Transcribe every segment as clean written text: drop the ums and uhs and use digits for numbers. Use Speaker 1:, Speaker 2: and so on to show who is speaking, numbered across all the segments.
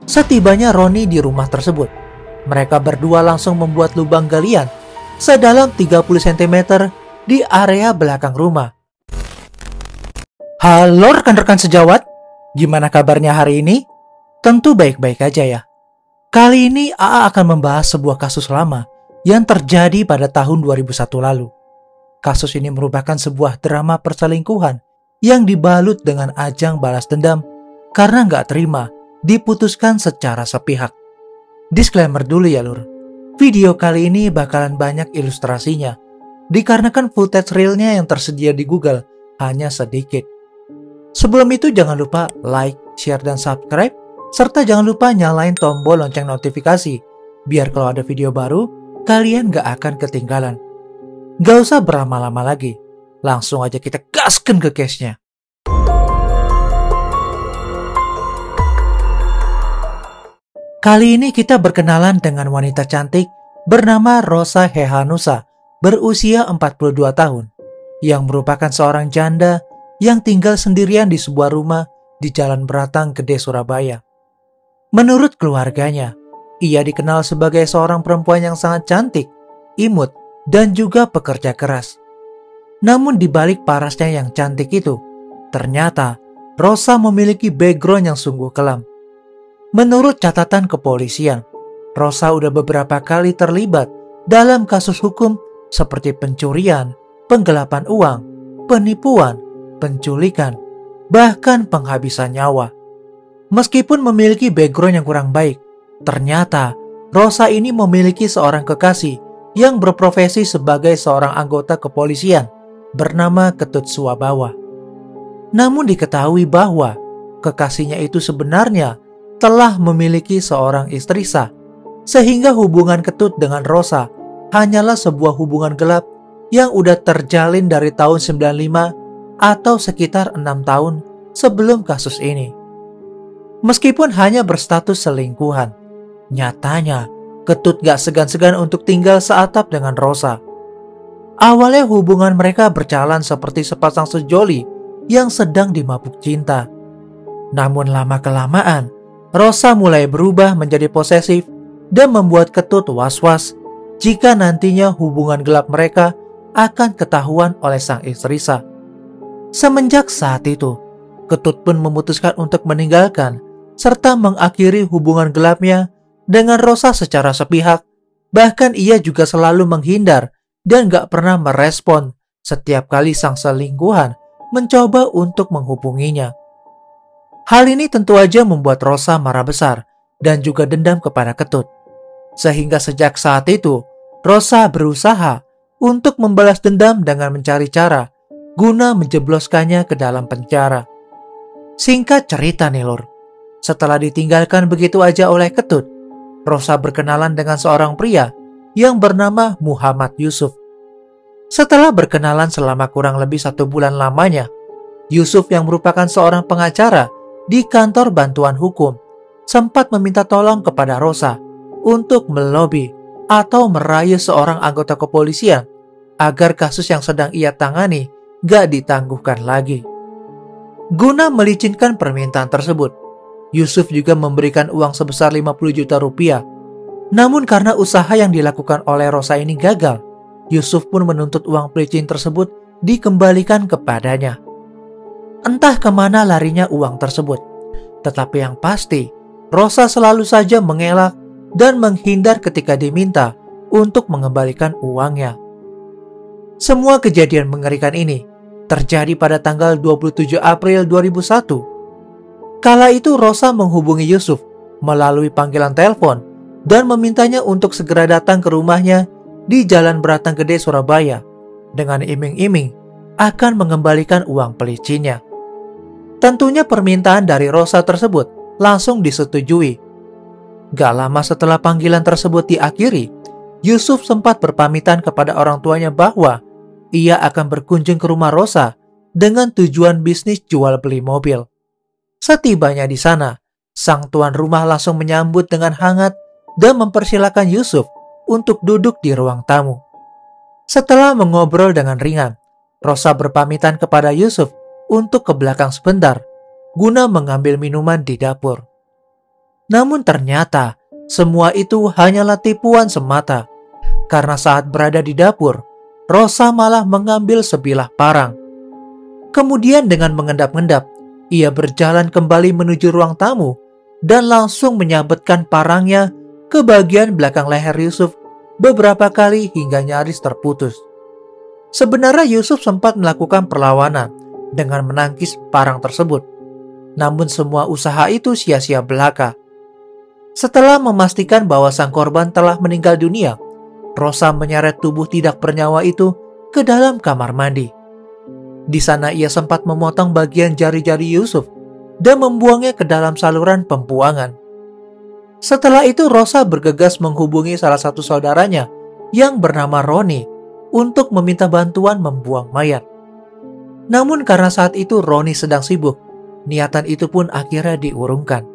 Speaker 1: Setibanya Roni di rumah tersebut, mereka berdua langsung membuat lubang galian sedalam 30 cm di area belakang rumah. Halo rekan-rekan sejawat, gimana kabarnya hari ini? Tentu baik-baik aja ya. Kali ini AA akan membahas sebuah kasus lama yang terjadi pada tahun 2001 lalu. Kasus ini merupakan sebuah drama perselingkuhan yang dibalut dengan ajang balas dendam karena nggak terima diputuskan secara sepihak. Disclaimer dulu ya lur, video kali ini bakalan banyak ilustrasinya, dikarenakan footage realnya yang tersedia di Google hanya sedikit. Sebelum itu jangan lupa like, share, dan subscribe, serta jangan lupa nyalain tombol lonceng notifikasi, biar kalau ada video baru, kalian gak akan ketinggalan. Gak usah berlama-lama lagi, langsung aja kita gaskan ke case-nya. Kali ini kita berkenalan dengan wanita cantik bernama Rosa Hehanusa, berusia 42 tahun, yang merupakan seorang janda yang tinggal sendirian di sebuah rumah di Jalan Beratang Gede, Surabaya. Menurut keluarganya, ia dikenal sebagai seorang perempuan yang sangat cantik, imut, dan juga pekerja keras. Namun di balik parasnya yang cantik itu, ternyata Rosa memiliki background yang sungguh kelam. Menurut catatan kepolisian, Rosa udah beberapa kali terlibat dalam kasus hukum seperti pencurian, penggelapan uang, penipuan, penculikan, bahkan penghabisan nyawa. Meskipun memiliki background yang kurang baik, ternyata Rosa ini memiliki seorang kekasih yang berprofesi sebagai seorang anggota kepolisian bernama Ketut Suwabawa. Namun diketahui bahwa kekasihnya itu sebenarnya telah memiliki seorang istri sah, sehingga hubungan Ketut dengan Rosa hanyalah sebuah hubungan gelap yang udah terjalin dari tahun 95 atau sekitar 6 tahun sebelum kasus ini. Meskipun hanya berstatus selingkuhan, nyatanya Ketut gak segan-segan untuk tinggal seatap dengan Rosa. Awalnya hubungan mereka berjalan seperti sepasang sejoli yang sedang dimabuk cinta. Namun lama-kelamaan, Rosa mulai berubah menjadi posesif dan membuat Ketut was-was jika nantinya hubungan gelap mereka akan ketahuan oleh sang istri sah. Semenjak saat itu, Ketut pun memutuskan untuk meninggalkan serta mengakhiri hubungan gelapnya dengan Rosa secara sepihak. Bahkan ia juga selalu menghindar dan gak pernah merespon setiap kali sang selingkuhan mencoba untuk menghubunginya. Hal ini tentu aja membuat Rosa marah besar dan juga dendam kepada Ketut. Sehingga sejak saat itu, Rosa berusaha untuk membalas dendam dengan mencari cara guna menjebloskannya ke dalam penjara. Singkat cerita nih lor, setelah ditinggalkan begitu aja oleh Ketut, Rosa berkenalan dengan seorang pria yang bernama Muhammad Yusuf. Setelah berkenalan selama kurang lebih 1 bulan lamanya, Yusuf yang merupakan seorang pengacara di kantor bantuan hukum sempat meminta tolong kepada Rosa untuk melobi atau merayu seorang anggota kepolisian agar kasus yang sedang ia tangani gak ditangguhkan lagi. Guna melicinkan permintaan tersebut, Yusuf juga memberikan uang sebesar 50 juta rupiah. Namun karena usaha yang dilakukan oleh Rosa ini gagal, Yusuf pun menuntut uang pelicin tersebut dikembalikan kepadanya. Entah kemana larinya uang tersebut, tetapi yang pasti Rosa selalu saja mengelak dan menghindar ketika diminta untuk mengembalikan uangnya. Semua kejadian mengerikan ini terjadi pada tanggal 27 April 2001. Kala itu Rosa menghubungi Yusuf melalui panggilan telepon dan memintanya untuk segera datang ke rumahnya di Jalan Beratang Gede, Surabaya dengan iming-iming akan mengembalikan uang pelicinnya. Tentunya permintaan dari Rosa tersebut langsung disetujui. Gak lama setelah panggilan tersebut diakhiri, Yusuf sempat berpamitan kepada orang tuanya bahwa ia akan berkunjung ke rumah Rosa dengan tujuan bisnis jual beli mobil. Setibanya di sana, sang tuan rumah langsung menyambut dengan hangat dan mempersilahkan Yusuf untuk duduk di ruang tamu. Setelah mengobrol dengan ringan, Rosa berpamitan kepada Yusuf untuk ke belakang sebentar, guna mengambil minuman di dapur. Namun ternyata semua itu hanyalah tipuan semata. Karena saat berada di dapur, Rosa malah mengambil sebilah parang. Kemudian dengan mengendap-endap, ia berjalan kembali menuju ruang tamu dan langsung menyabetkan parangnya ke bagian belakang leher Yusuf beberapa kali hingga nyaris terputus. Sebenarnya Yusuf sempat melakukan perlawanan dengan menangkis parang tersebut. Namun semua usaha itu sia-sia belaka. Setelah memastikan bahwa sang korban telah meninggal dunia, Rosa menyeret tubuh tidak bernyawa itu ke dalam kamar mandi. Di sana ia sempat memotong bagian jari-jari Yusuf dan membuangnya ke dalam saluran pembuangan. Setelah itu Rosa bergegas menghubungi salah satu saudaranya yang bernama Roni untuk meminta bantuan membuang mayat. Namun karena saat itu Roni sedang sibuk, niatan itu pun akhirnya diurungkan.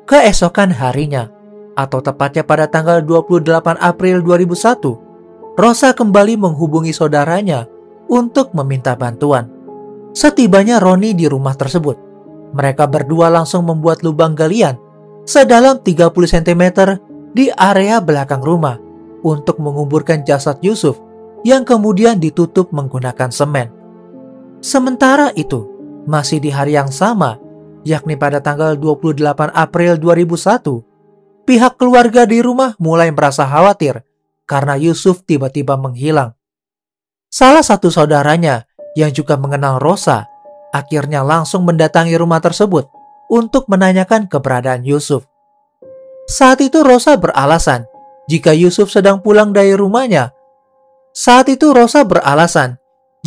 Speaker 1: Keesokan harinya, atau tepatnya pada tanggal 28 April 2001, Rosa kembali menghubungi saudaranya untuk meminta bantuan. Setibanya Roni di rumah tersebut, mereka berdua langsung membuat lubang galian sedalam 30 cm di area belakang rumah untuk menguburkan jasad Yusuf yang kemudian ditutup menggunakan semen. Sementara itu, masih di hari yang sama, yakni pada tanggal 28 April 2001, pihak keluarga di rumah mulai merasa khawatir karena Yusuf tiba-tiba menghilang. Salah satu saudaranya yang juga mengenal Rosa akhirnya langsung mendatangi rumah tersebut untuk menanyakan keberadaan Yusuf. Saat itu Rosa beralasan jika Yusuf sedang pulang dari rumahnya.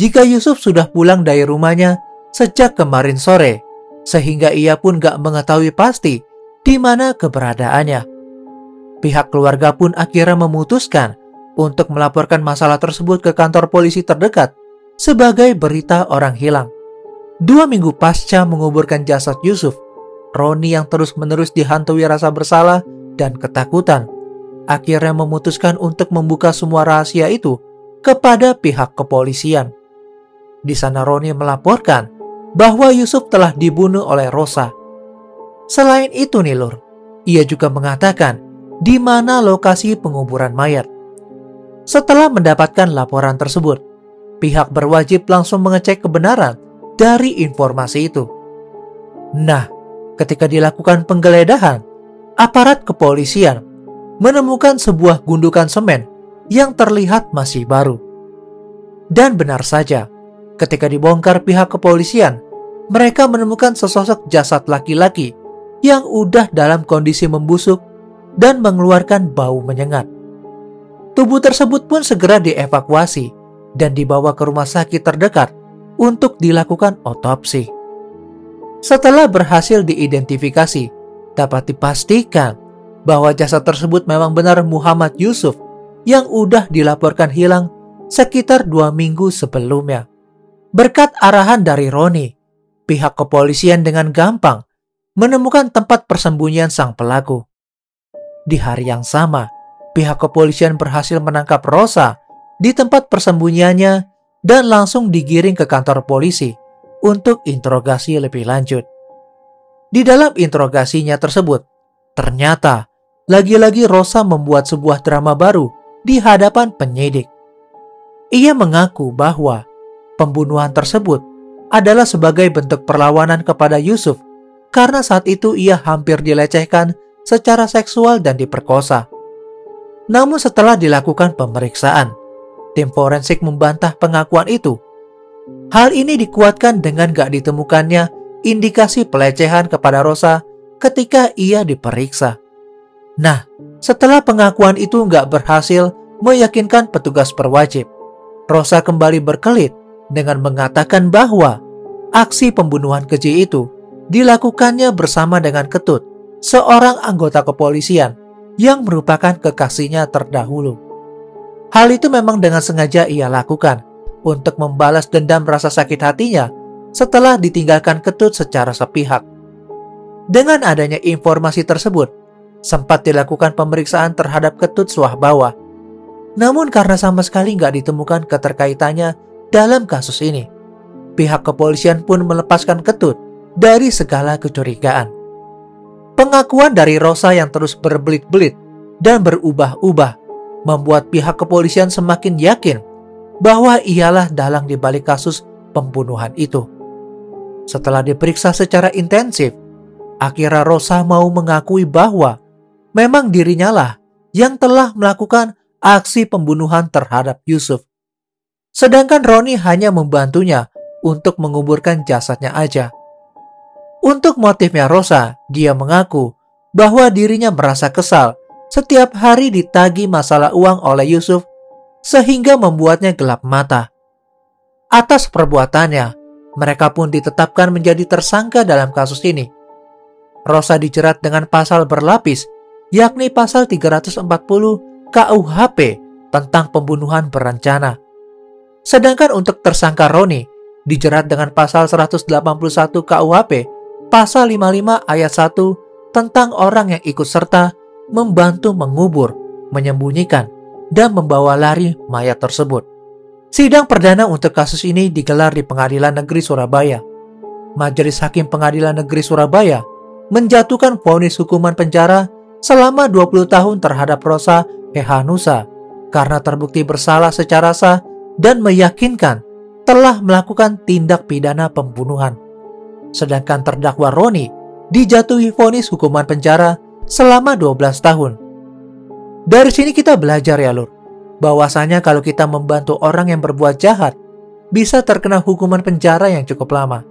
Speaker 1: Jika Yusuf sudah pulang dari rumahnya sejak kemarin sore, sehingga ia pun gak mengetahui pasti di mana keberadaannya. Pihak keluarga pun akhirnya memutuskan untuk melaporkan masalah tersebut ke kantor polisi terdekat sebagai berita orang hilang. 2 minggu pasca menguburkan jasad Yusuf, Roni yang terus-menerus dihantui rasa bersalah dan ketakutan akhirnya memutuskan untuk membuka semua rahasia itu kepada pihak kepolisian. Di sana Roni melaporkan bahwa Yusuf telah dibunuh oleh Rosa. Selain itu nih Lur, ia juga mengatakan di mana lokasi penguburan mayat. Setelah mendapatkan laporan tersebut, pihak berwajib langsung mengecek kebenaran dari informasi itu. Nah, ketika dilakukan penggeledahan, aparat kepolisian menemukan sebuah gundukan semen yang terlihat masih baru. Dan benar saja, ketika dibongkar pihak kepolisian, mereka menemukan sesosok jasad laki-laki yang udah dalam kondisi membusuk dan mengeluarkan bau menyengat. Tubuh tersebut pun segera dievakuasi dan dibawa ke rumah sakit terdekat untuk dilakukan otopsi. Setelah berhasil diidentifikasi, dapat dipastikan bahwa jasad tersebut memang benar Muhammad Yusuf yang udah dilaporkan hilang sekitar 2 minggu sebelumnya. Berkat arahan dari Roni, pihak kepolisian dengan gampang menemukan tempat persembunyian sang pelaku. Di hari yang sama, pihak kepolisian berhasil menangkap Rosa di tempat persembunyiannya dan langsung digiring ke kantor polisi untuk interogasi lebih lanjut. Di dalam interogasinya tersebut, ternyata lagi-lagi Rosa membuat sebuah drama baru di hadapan penyidik. Ia mengaku bahwa pembunuhan tersebut adalah sebagai bentuk perlawanan kepada Yusuf karena saat itu ia hampir dilecehkan secara seksual dan diperkosa. Namun setelah dilakukan pemeriksaan, tim forensik membantah pengakuan itu. Hal ini dikuatkan dengan gak ditemukannya indikasi pelecehan kepada Rosa ketika ia diperiksa. Nah, setelah pengakuan itu gak berhasil meyakinkan petugas berwajib, Rosa kembali berkelit dengan mengatakan bahwa aksi pembunuhan keji itu dilakukannya bersama dengan Ketut, seorang anggota kepolisian yang merupakan kekasihnya terdahulu. Hal itu memang dengan sengaja ia lakukan untuk membalas dendam rasa sakit hatinya setelah ditinggalkan Ketut secara sepihak. Dengan adanya informasi tersebut, sempat dilakukan pemeriksaan terhadap Ketut Swahbawa. Namun karena sama sekali nggak ditemukan keterkaitannya dalam kasus ini, pihak kepolisian pun melepaskan Ketut dari segala kecurigaan. Pengakuan dari Rosa yang terus berbelit-belit dan berubah-ubah membuat pihak kepolisian semakin yakin bahwa ialah dalang di balik kasus pembunuhan itu. Setelah diperiksa secara intensif, akhirnya Rosa mau mengakui bahwa memang dirinya lah yang telah melakukan aksi pembunuhan terhadap Yusuf. Sedangkan Roni hanya membantunya untuk menguburkan jasadnya aja. Untuk motifnya Rosa, dia mengaku bahwa dirinya merasa kesal setiap hari ditagih masalah uang oleh Yusuf sehingga membuatnya gelap mata. Atas perbuatannya, mereka pun ditetapkan menjadi tersangka dalam kasus ini. Rosa dijerat dengan pasal berlapis, yakni pasal 340 KUHP tentang pembunuhan berencana. Sedangkan untuk tersangka Roni dijerat dengan pasal 181 KUHP pasal 55 ayat 1 tentang orang yang ikut serta membantu mengubur, menyembunyikan, dan membawa lari mayat tersebut. Sidang perdana untuk kasus ini digelar di Pengadilan Negeri Surabaya. Majelis Hakim Pengadilan Negeri Surabaya menjatuhkan vonis hukuman penjara selama 20 tahun terhadap Rosa Hehanusa karena terbukti bersalah secara sah dan meyakinkan telah melakukan tindak pidana pembunuhan. Sedangkan terdakwa Roni dijatuhi vonis hukuman penjara selama 12 tahun. Dari sini kita belajar ya Lur, bahwasanya kalau kita membantu orang yang berbuat jahat, bisa terkena hukuman penjara yang cukup lama.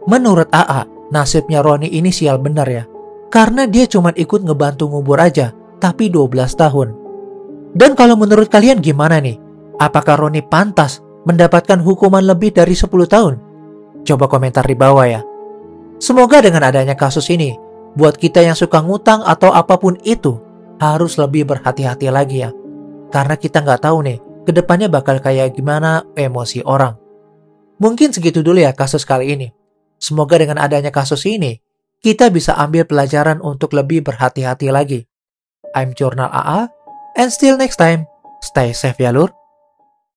Speaker 1: Menurut AA, nasibnya Roni ini sial benar ya, karena dia cuma ikut ngebantu ngubur aja, tapi 12 tahun. Dan kalau menurut kalian gimana nih? Apakah Roni pantas mendapatkan hukuman lebih dari 10 tahun? Coba komentar di bawah ya. Semoga dengan adanya kasus ini, buat kita yang suka ngutang atau apapun itu, harus lebih berhati-hati lagi ya. Karena kita nggak tahu nih, kedepannya bakal kayak gimana emosi orang. Mungkin segitu dulu ya kasus kali ini. Semoga dengan adanya kasus ini, kita bisa ambil pelajaran untuk lebih berhati-hati lagi. I'm Jurnal AA, and still next time, stay safe ya Lur.